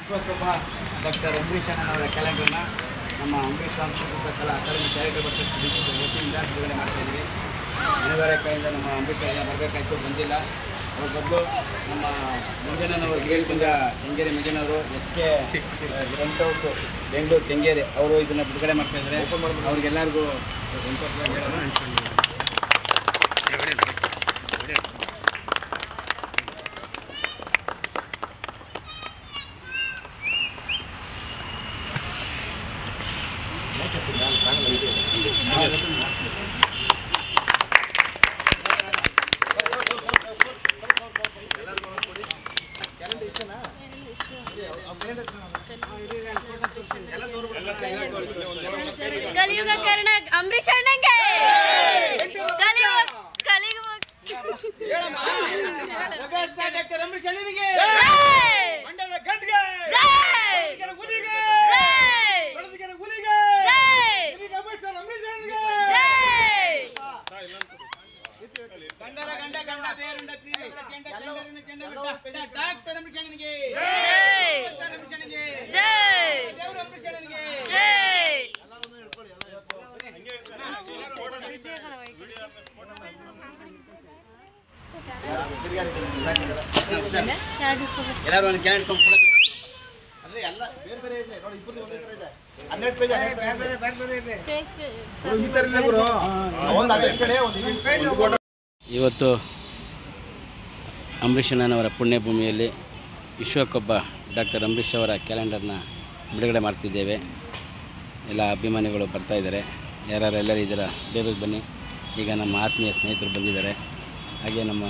Vishwakarma doctor Ambareesh ಅಣ್ಣನವರ ಕ್ಯಾಲೆಂಡರ್ನ ನಮ್ಮ ಅಂಬರೀಷ್ ಸಾಂಸ್ಕೃತಿಕ ಕಲಾ ಅಕಾಡೆಮಿ ಚಾರಿಟಬಲ್ ಟ್ರಸ್ಟ್ ವತಿಯಿಂದ ಬಿಡುಗಡೆ ಮಾಡ್ತಾಯಿದ್ವಿ. ಅನಿವಾರ್ಯತೆಯಿಂದ ನಮ್ಮ ಅಂಬರೀಷ್ ಅಣ್ಣ ಬರಬೇಕಾಯ್ತು, ಬಂದಿಲ್ಲ. ಅವ್ರ ಬದಲು ನಮ್ಮ ಮಂಜಣ್ಣನವರು ಗೇಲ್ಗುಂದ ಕೆಂಗೇರಿ ಮಂಜಣ್ಣವರು SK rent house Bengaluru Kengeri ಅವರು ಇದನ್ನು ಬಿಡುಗಡೆ ಮಾಡ್ತಾಯಿದ್ದಾರೆ. ಅವ್ರಿಗೆಲ್ಲರಿಗೂ ಸಂತೋಷವಾಗಿ ಹೇಳೋದು. ಕಲಿಯುಗ ಕರ್ಣ ಅಂಬರೀಷ್ ಅಣ್ಣಂಗೆ ಎಲ್ಲರೂ ಒಂದು ಕ್ಯಾಲೆಂಡರ್ ತೊಗೊಂಡು ಅಂದರೆ ಎಲ್ಲ ಬೇರೆ ಬೇರೆ ಇದೆ ನೋಡಿ, ಇಬ್ಬರು ಒಂದೇ ಥರ ಇದೆ. 12 ಪೇಜ್ ಇವತ್ತು ಅಂಬರೀಷ್ ಅಣ್ಣನವರ ಪುಣ್ಯಭೂಮಿಯಲ್ಲಿ ವಿಶ್ವಕ್ಕೊಬ್ಬ ಡಾಕ್ಟರ್ ಅಂಬರೀಷ್ ಅವರ ಕ್ಯಾಲೆಂಡರ್ನ ಬಿಡುಗಡೆ ಮಾಡ್ತಿದ್ದೇವೆ. ಎಲ್ಲ ಅಭಿಮಾನಿಗಳು ಬರ್ತಾಯಿದ್ದಾರೆ. ಯಾರೆಲ್ಲರೂ ಇದ್ದೀರಾ ಬೇಗ ಬನ್ನಿ. ಈಗ ನಮ್ಮ ಆತ್ಮೀಯ ಸ್ನೇಹಿತರು ಬಂದಿದ್ದಾರೆ. ಹಾಗೆ ನಮ್ಮ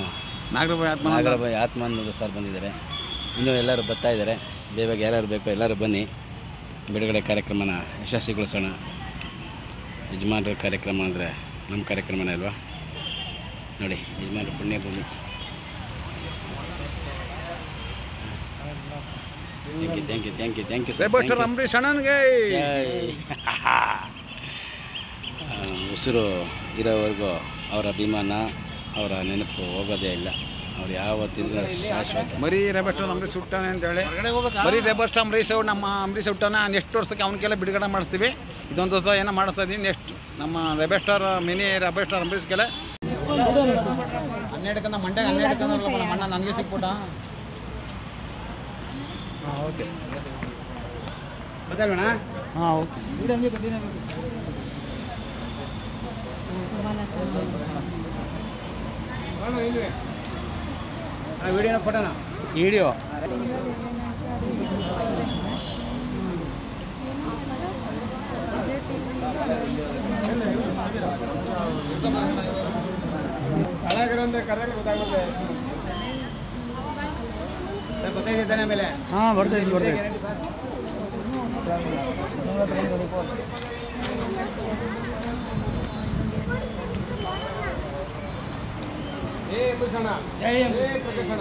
ನಾಗರಬಾಯಿ ಆತ್ಮ ಅನ್ನೋದು ಸರ್ ಬಂದಿದ್ದಾರೆ. ಇನ್ನೂ ಎಲ್ಲರೂ ಬರ್ತಾಯಿದ್ದಾರೆ. ಬೇಗ ಯಾರ್ಯಾರು ಬೇಕೋ ಎಲ್ಲರೂ ಬನ್ನಿ. ಬಿಡುಗಡೆ ಕಾರ್ಯಕ್ರಮನ ಯಶಸ್ವಿಗೊಳಿಸೋಣ. ಯಜಮಾನರ ಕಾರ್ಯಕ್ರಮ ಅಂದರೆ ನಮ್ಮ ಕಾರ್ಯಕ್ರಮನೇ ಅಲ್ವಾ. ನೋಡಿ, ಯಜಮಾನರ ಪುಣ್ಯಭೂಮಿ. ಥ್ಯಾಂಕ್ ಯು ಅಂಬರೀಷ್ ಅಣ್ಣನಿಗೆ ಉಸಿರು ಇರೋವರೆಗೂ ಅವರ ಅಭಿಮಾನ, ಅವರ ನೆನಪು ಹೋಗೋದೇ ಇಲ್ಲ. ಅವ್ರು ಯಾವತ್ತಿದ್ರು ಶಾಶ್ವತ. ಬರೀ ರೆಬೆಸ್ಟ್ ಅಂಬರೀಷ್ ಹುಟ್ಟಾನೆ ಅಂತೇಳಿ ಬರೀ ರೆಬೆಸ್ಟ್ ಅಂಬರೀಷ್ ನಮ್ಮ ಅಂಬರೀಷ್ ಹುಟ್ಟಾನ. ನೆಕ್ಸ್ಟ್ ವರ್ಷಕ್ಕೆ ಅವನಿಗೆಲ್ಲ ಬಿಡುಗಡೆ ಮಾಡಿಸ್ತೀವಿ. ಇದೊಂದು ವರ್ಷ ಏನೋ ಮಾಡಿಸ್ತಾ ಇದ್ದೀವಿ. ನೆಕ್ಸ್ಟ್ ನಮ್ಮ ರೆಬೆಸ್ಟರ್ ಮಿನಿ ರೆಬೆಸ್ಟರ್ ಅಂಬರೀಷ್ಗೆಲ್ಲ 12 ಮಂಡ್ಯ 12 ನಮ್ಮ ಅಣ್ಣ ನನಗೆ ಸಿಕ್ಬಿಟ್ಟ. Okay sir, ಗೊತ್ತಲ್ವಣ? ಹಾಂ ಓಕೆ. ವಿಡಿಯೋನ ಫೋಟೋನ ವಿಡಿಯೋ ಗೊತ್ತಾಯ್ತಾನೆ ಆಮೇಲೆ. ಹಾಂ ಬರ್ತೈತೆ. ಪ್ರಕಾಶನ